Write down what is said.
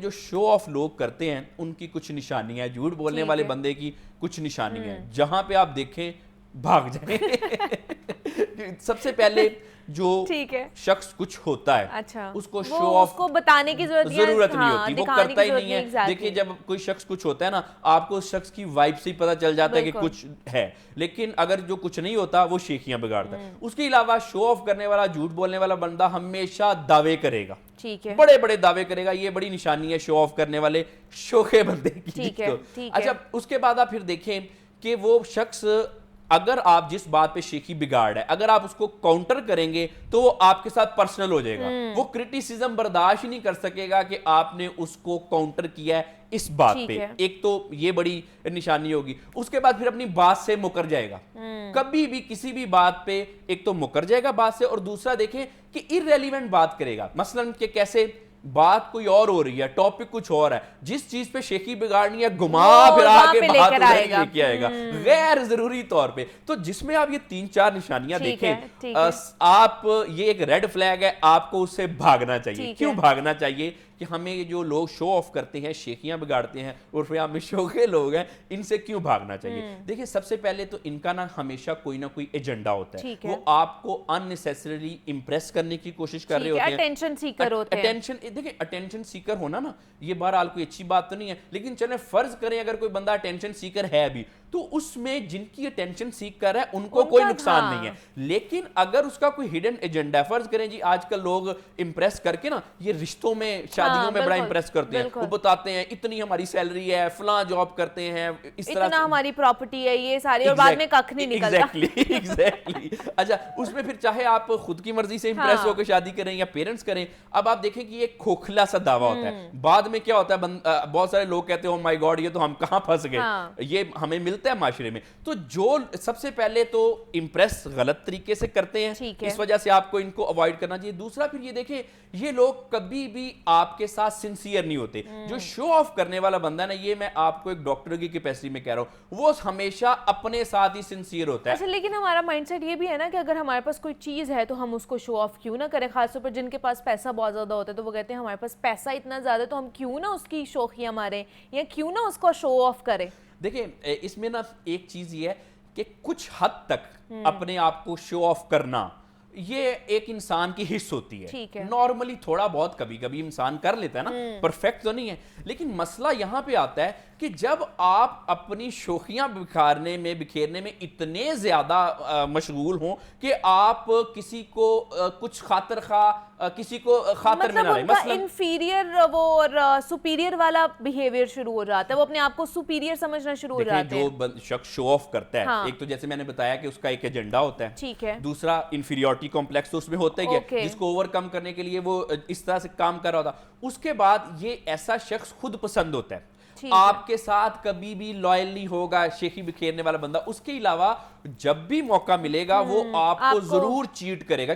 جو شو آف لوگ کرتے ہیں ان کی کچھ نشانیاں ہیں, جھوٹ بولنے والے بندے کی کچھ نشانیاں ہیں, جہاں پہ آپ دیکھیں بھاگ جائیں. سب سے پہلے جو شخص کچھ ہوتا ہے اس کو شو آف بتانے کی ضرورت نہیں ہوتی, وہ کرتا ہی نہیں ہے. دیکھیں جب کوئی شخص کچھ ہوتا ہے نا, آپ کو اس شخص کی وائب سے ہی پتہ چل جاتا ہے کہ کچھ ہے. لیکن اگر جو کچھ نہیں ہوتا وہ شیخیاں بگاڑتا ہے. اس کے علاوہ شو آف کرنے والا, جھوٹ بولنے والا بندہ ہمیشہ دعوے کرے گا, بڑے بڑے دعوے کرے گا. یہ بڑی نشانی ہے شو آف کرنے والے شوخے بندے کی. اچھا, اس کے بعد آپ پھر دیکھیں کہ وہ شخص, اگر آپ جس بات پہ شیخی بگاڑ ہے, اگر آپ اس کو کاؤنٹر کریں گے تو وہ آپ کے ساتھ پرسنل ہو جائے گا. وہ کرٹیسزم برداشت ہی نہیں کر سکے گا کہ آپ نے اس کو کاؤنٹر کیا ہے اس بات پہ. ایک تو یہ بڑی نشانی ہوگی. اس کے بعد پھر اپنی بات سے مکر جائے گا. کبھی بھی کسی بھی بات پہ ایک تو مکر جائے گا بات سے, اور دوسرا دیکھیں کہ irrelevant بات کرے گا. مثلا کہ کیسے بات کوئی اور ہو رہی ہے, ٹاپک کچھ اور ہے, جس چیز پہ شیخی بگاڑنی ہے گھما پھرا کے بات ادھر لے کے آئے گا غیر ضروری طور پہ. تو جس میں آپ یہ 3-4 نشانیاں دیکھیں, آپ یہ ایک ریڈ فلیگ ہے, آپ کو اس سے بھاگنا چاہیے. کیوں بھاگنا چاہیے؟ کہ ہمیں جو لوگ شو آف کرتے ہیں, شیخیاں بگاڑتے ہیں, عرف عام میں شوخے لوگ ہیں, ان سے کیوں بھاگنا چاہیے؟ دیکھیں سب سے پہلے تو ان کا نا ہمیشہ کوئی نہ کوئی ایجنڈا ہوتا ہے. وہ آپ کو unnecessarily امپریس کرنے کی کوشش کر رہے ہوتے ہیں, اٹینشن سیکر ہوتے ہیں. دیکھیں اٹینشن سیکر ہونا نا یہ بہرحال کوئی اچھی بات تو نہیں ہے, لیکن چلیں فرض کریں اگر کوئی بندہ اٹینشن سیکر ہے بھی, تو اس میں جن کی اٹینشن سیکر ہے ان کو کوئی نقصان نہیں ہے. لیکن اگر اس کا کوئی ہڈن ایجنڈا ہے, فرض کریں جی آج کل لوگ امپریس کر کے نا یہ رشتوں میں, شادیوں میں بڑا امپریس کرتے ہیں. وہ بتاتے ہیں اتنی ہماری سیلری ہے, فلاں جاب کرتے ہیں, اس طرح اتنا ہماری پراپرٹی ہے, یہ ساری, اور بعد میں ککھ نہیں نکلتا. ایگزیکٹلی. اچھا, اس میں پھر چاہے آپ خود کی مرضی سے امپریس ہو کے شادی کریں یا پیرنٹس کریں, اب آپ دیکھیں کہ یہ کھوکھلا سا دعویٰ ہوتا ہے. بعد میں کیا ہوتا ہے, بہت سارے لوگ کہتے ہیں او مائی گاڈ یہ تو ہم کہاں پھنس گئے, یہ ہمیں ملتا ہے معاشرے میں. تو جو سب سے پہلے تو امپریس غلط طریقے سے کرتے ہیں, اس وجہ سے آپ کو ان کو اوائڈ کرنا چاہیے. دوسرا پھر یہ دیکھیں یہ لوگ کبھی بھی آپ کے ساتھ سنسیئر نہیں ہوتے. جو شو آف کرنے والا بندہ ہے نا, یہ میں آپ کو ایک ڈاکٹر کی کیپیسٹی میں کہہ رہا ہوں, وہ ہمیشہ اپنے ساتھ ہی سنسیئر ہوتا ہے. اچھا, لیکن ہمارا مائنڈ سیٹ یہ بھی ہے نا کہ اگر ہمارے پاس کوئی چیز ہے تو ہم اس کو شو آف کیوں نہ کریں. خاص طور پر جن کے پاس پیسہ بہت زیادہ ہوتا ہے تو وہ کہتے ہیں ہمارے پاس پیسہ اتنا زیادہ تو ہم کیوں نہ اس کی شوخیاں ماریں یا کیوں نہ اس کو شو آف کریں. دیکھیں اس میں نا ایک چیز یہ ہے کہ کچھ حد تک اپنے آپ کو شو آف کرنا یہ ایک انسان کی حص ہوتی ہے. نارملی تھوڑا بہت کبھی کبھی انسان کر لیتا ہے نا, پرفیکٹ تو نہیں ہے. لیکن مسئلہ یہاں پہ آتا ہے کہ جب آپ اپنی شوخیاں بکھیرنے میں اتنے زیادہ مشغول ہوں کہ آپ کسی کو کچھ خاطر خواہ کسی کو خاطر میں نہ رہے. مثلا انفیریئر وہ اور سپیریئر والا بیہیویئر شروع ہو جاتا ہے, وہ اپنے آپ کو سپیریئر سمجھنا شروع ہو جاتے ہیں. جو شخص شو آف کرتا ہے, ایک تو جیسے میں نے بتایا کہ اس کا ایک ایجنڈا ہوتا ہے, دوسرا انفیریورٹی کمپلیکس تو اس میں ہوتا ہی ہے جس کو اوور کم کرنے کے لیے وہ اس طرح سے کام کر رہا ہوتا. اس کے بعد یہ ایسا شخص خود پسند ہوتا ہے, آپ کے ساتھ کبھی بھی لائل نہیں ہوگا شیخی بکھیرنے والا بندہ. اس کے علاوہ جب بھی موقع ملے گا وہ آپ کو ضرور چیٹ کرے گا.